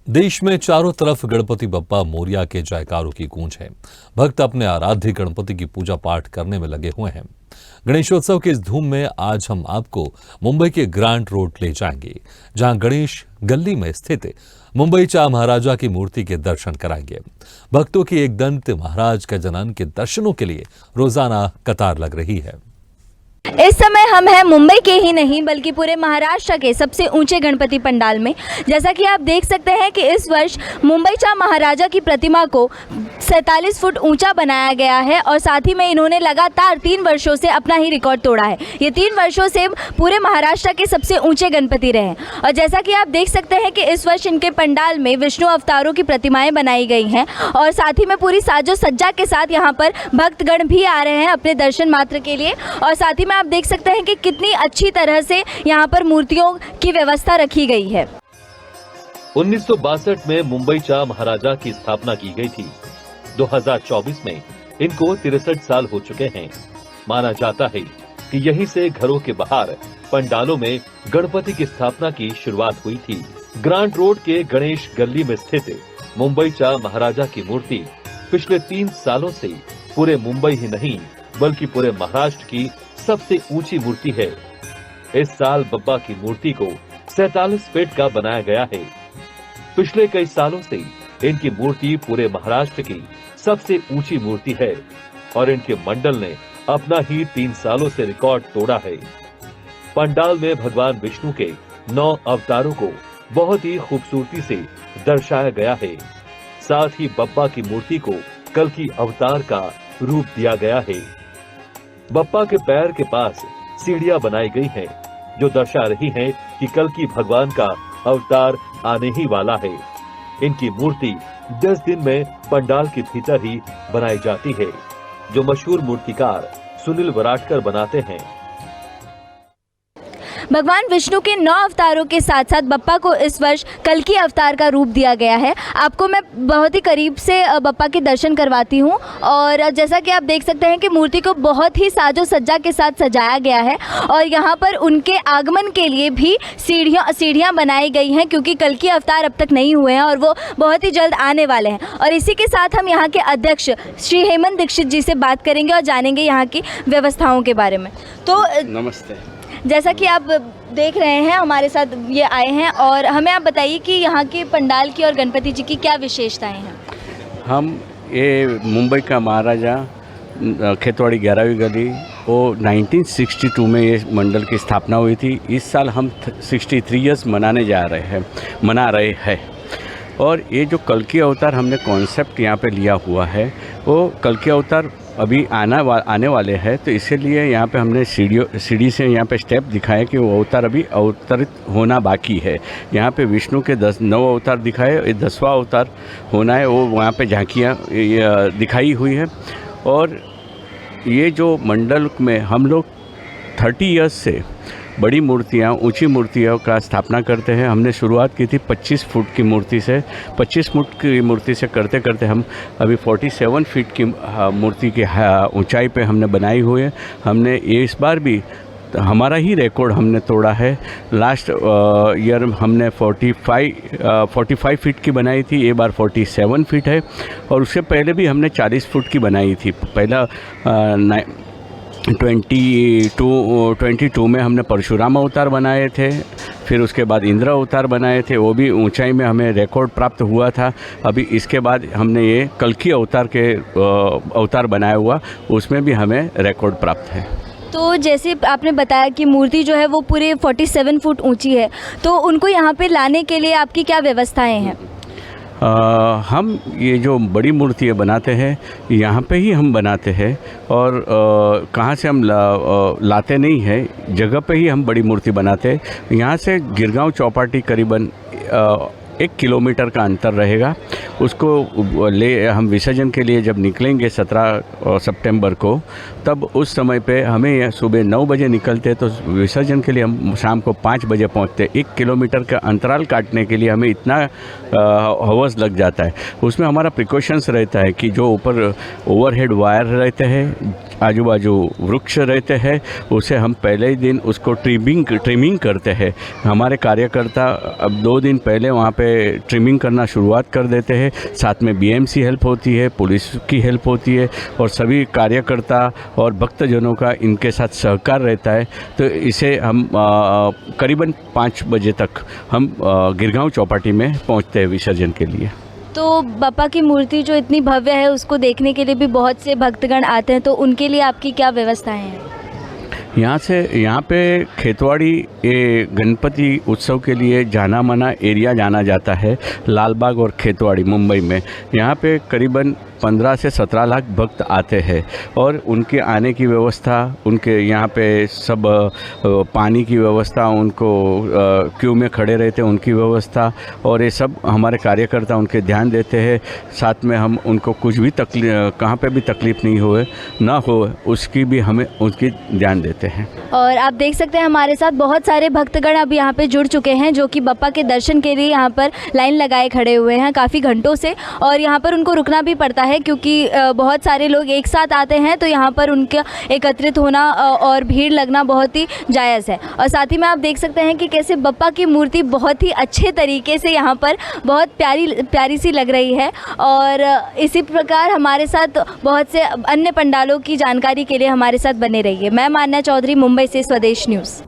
देश में चारों तरफ गणपति बप्पा मोरिया के जयकारों की गूंज है। भक्त अपने आराध्य गणपति की पूजा पाठ करने में लगे हुए हैं। गणेशोत्सव की इस धूम में आज हम आपको मुंबई के ग्रांट रोड ले जाएंगे, जहां गणेश गली में स्थित मुंबई चा महाराजा की मूर्ति के दर्शन कराएंगे। भक्तों की एक दंत महाराज गजानन के दर्शनों के लिए रोजाना कतार लग रही है। इस समय हम हैं मुंबई के ही नहीं बल्कि पूरे महाराष्ट्र के सबसे ऊंचे गणपति पंडाल में। जैसा कि आप देख सकते हैं कि इस वर्ष मुंबई चा महाराजा की प्रतिमा को 47 फुट ऊंचा बनाया गया है और साथ ही में इन्होंने लगातार 3 वर्षों से अपना ही रिकॉर्ड तोड़ा है। ये 3 वर्षों से पूरे महाराष्ट्र के सबसे ऊंचे गणपति रहे हैं। और जैसा कि आप देख सकते हैं कि इस वर्ष इनके पंडाल में विष्णु अवतारों की प्रतिमाएं बनाई गई हैं और साथ ही में पूरी साजो सज्जा के साथ यहाँ पर भक्तगण भी आ रहे हैं अपने दर्शन मात्र के लिए। और साथ ही में आप देख सकते हैं कि कितनी अच्छी तरह से यहाँ पर मूर्तियों की व्यवस्था रखी गई है। 1962 में मुंबई चा महाराजा की स्थापना की गई थी। 2024 में इनको 63 साल हो चुके हैं। माना जाता है कि यहीं से घरों के बाहर पंडालों में गणपति की स्थापना की शुरुआत हुई थी। ग्रांट रोड के गणेश गली में स्थित मुंबई चा महाराजा की मूर्ति पिछले 3 सालों से पूरे मुंबई ही नहीं बल्कि पूरे महाराष्ट्र की सबसे ऊंची मूर्ति है। इस साल बप्पा की मूर्ति को 47 फीट का बनाया गया है। पिछले कई सालों से इनकी मूर्ति पूरे महाराष्ट्र की सबसे ऊंची मूर्ति है और इनके मंडल ने अपना ही 3 सालों से रिकॉर्ड तोड़ा है। पंडाल में भगवान विष्णु के 9 अवतारों को बहुत ही खूबसूरती से दर्शाया गया है। साथ ही बप्पा की मूर्ति को कल्कि अवतार का रूप दिया गया है। बप्पा के पैर के पास सीढ़ियां बनाई गई हैं, जो दर्शा रही हैं कि कल्कि भगवान का अवतार आने ही वाला है। इनकी मूर्ति 10 दिन में पंडाल के भीतर ही बनाई जाती है, जो मशहूर मूर्तिकार सुनील वराटकर बनाते हैं। भगवान विष्णु के 9 अवतारों के साथ साथ बप्पा को इस वर्ष कल्कि अवतार का रूप दिया गया है। आपको मैं बहुत ही करीब से बप्पा के दर्शन करवाती हूँ और जैसा कि आप देख सकते हैं कि मूर्ति को बहुत ही साजो सज्जा के साथ सजाया गया है और यहाँ पर उनके आगमन के लिए भी सीढ़ियाँ बनाई गई हैं, क्योंकि कल्कि अवतार अब तक नहीं हुए हैं और वो बहुत ही जल्द आने वाले हैं। और इसी के साथ हम यहाँ के अध्यक्ष श्री हेमंत दीक्षित जी से बात करेंगे और जानेंगे यहाँ की व्यवस्थाओं के बारे में। तो नमस्ते। जैसा कि आप देख रहे हैं हमारे साथ ये आए हैं और हमें आप बताइए कि यहाँ के पंडाल की और गणपति जी की क्या विशेषताएं हैं। हम ये मुंबई का महाराजा खेतवाड़ी 11वीं गली वो 1962 में ये मंडल की स्थापना हुई थी। इस साल हम 63 इयर्स मना रहे हैं और ये जो कल्कि अवतार हमने कॉन्सेप्ट यहाँ पे लिया हुआ है, वो कल्कि अवतार अभी आने वाले हैं, तो इसीलिए यहाँ पे हमने सीढ़ी से यहाँ पे स्टेप दिखाए कि वो अवतार अभी अवतरित होना बाकी है। यहाँ पे विष्णु के 9 अवतार दिखाए, 10वां अवतार होना है, वो वहाँ पे झांकियाँ दिखाई हुई है। और ये जो मंडल में हम लोग 30 इयर्स से बड़ी मूर्तियाँ, ऊंची मूर्तियों का स्थापना करते हैं। हमने शुरुआत की थी 25 फुट की मूर्ति से। 25 फुट की मूर्ति से करते करते हम अभी 47 फीट की मूर्ति की ऊंचाई पे हमने बनाई हुई है। हमने इस बार भी हमारा ही रिकॉर्ड हमने तोड़ा है। लास्ट ईयर हमने 45 फीट की बनाई थी, ये बार 47 फीट है और उससे पहले भी हमने 40 फुट की बनाई थी। पहला 22 में हमने परशुराम अवतार बनाए थे, फिर उसके बाद इंद्र अवतार बनाए थे, वो भी ऊंचाई में हमें रिकॉर्ड प्राप्त हुआ था। अभी इसके बाद हमने ये कल्कि अवतार बनाया हुआ, उसमें भी हमें रिकॉर्ड प्राप्त है। तो जैसे आपने बताया कि मूर्ति जो है वो पूरे 47 फुट ऊंची है, तो उनको यहाँ पे लाने के लिए आपकी क्या व्यवस्थाएं हैं? हम ये जो बड़ी मूर्तियाँ बनाते हैं यहाँ पे ही हम बनाते हैं और कहाँ से हम लाते नहीं हैं, जगह पे ही हम बड़ी मूर्ति बनाते हैं। यहाँ से गिरगांव चौपाटी करीबन 1 किलोमीटर का अंतर रहेगा। उसको हम विसर्जन के लिए जब निकलेंगे 17 सितंबर को, तब उस समय पे हमें सुबह 9 बजे निकलते तो विसर्जन के लिए हम शाम को 5 बजे पहुंचते। 1 किलोमीटर का अंतराल काटने के लिए हमें इतना हवस लग जाता है। उसमें हमारा प्रिकॉशंस रहता है कि जो ऊपर ओवरहेड वायर रहते हैं, आजू बाजू वृक्ष रहते हैं उसे हम पहले ही दिन उसको ट्रिमिंग करते हैं। हमारे कार्यकर्ता अब 2 दिन पहले वहाँ पे ट्रिमिंग करना शुरुआत कर देते हैं। साथ में बीएमसी हेल्प होती है, पुलिस की हेल्प होती है और सभी कार्यकर्ता और भक्तजनों का इनके साथ सहकार रहता है। तो इसे हम करीबन 5 बजे तक हम गिरगांव चौपाटी में पहुँचते हैं विसर्जन के लिए। तो बप्पा की मूर्ति जो इतनी भव्य है उसको देखने के लिए भी बहुत से भक्तगण आते हैं, तो उनके लिए आपकी क्या व्यवस्थाएं हैं? यहाँ पे खेतवाड़ी ये गणपति उत्सव के लिए जाना माना एरिया जाना जाता है। लालबाग और खेतवाड़ी मुंबई में यहाँ पे करीबन 15 से 17 लाख भक्त आते हैं और उनके आने की व्यवस्था, उनके यहाँ पे सब पानी की व्यवस्था, उनको क्यू में खड़े रहते हैं उनकी व्यवस्था और ये सब हमारे कार्यकर्ता उनके ध्यान देते हैं। साथ में हम उनको कुछ भी कहाँ पे भी तकलीफ़ नहीं हो उसकी भी हमें उसकी ध्यान देते हैं। और आप देख सकते हैं हमारे साथ बहुत सारे भक्तगण अब यहाँ पे जुड़ चुके हैं जो कि बप्पा के दर्शन के लिए यहाँ पर लाइन लगाए खड़े हुए हैं काफ़ी घंटों से, और यहाँ पर उनको रुकना भी पड़ता है क्योंकि बहुत सारे लोग एक साथ आते हैं, तो यहाँ पर उनका एकत्रित होना और भीड़ लगना बहुत ही जायज़ है। और साथ ही में आप देख सकते हैं कि कैसे बप्पा की मूर्ति बहुत ही अच्छे तरीके से यहाँ पर बहुत प्यारी सी लग रही है। और इसी प्रकार हमारे साथ बहुत से अन्य पंडालों की जानकारी के लिए हमारे साथ बने रहिए। मैं मान्या चौधरी, मुंबई से स्वदेश न्यूज़।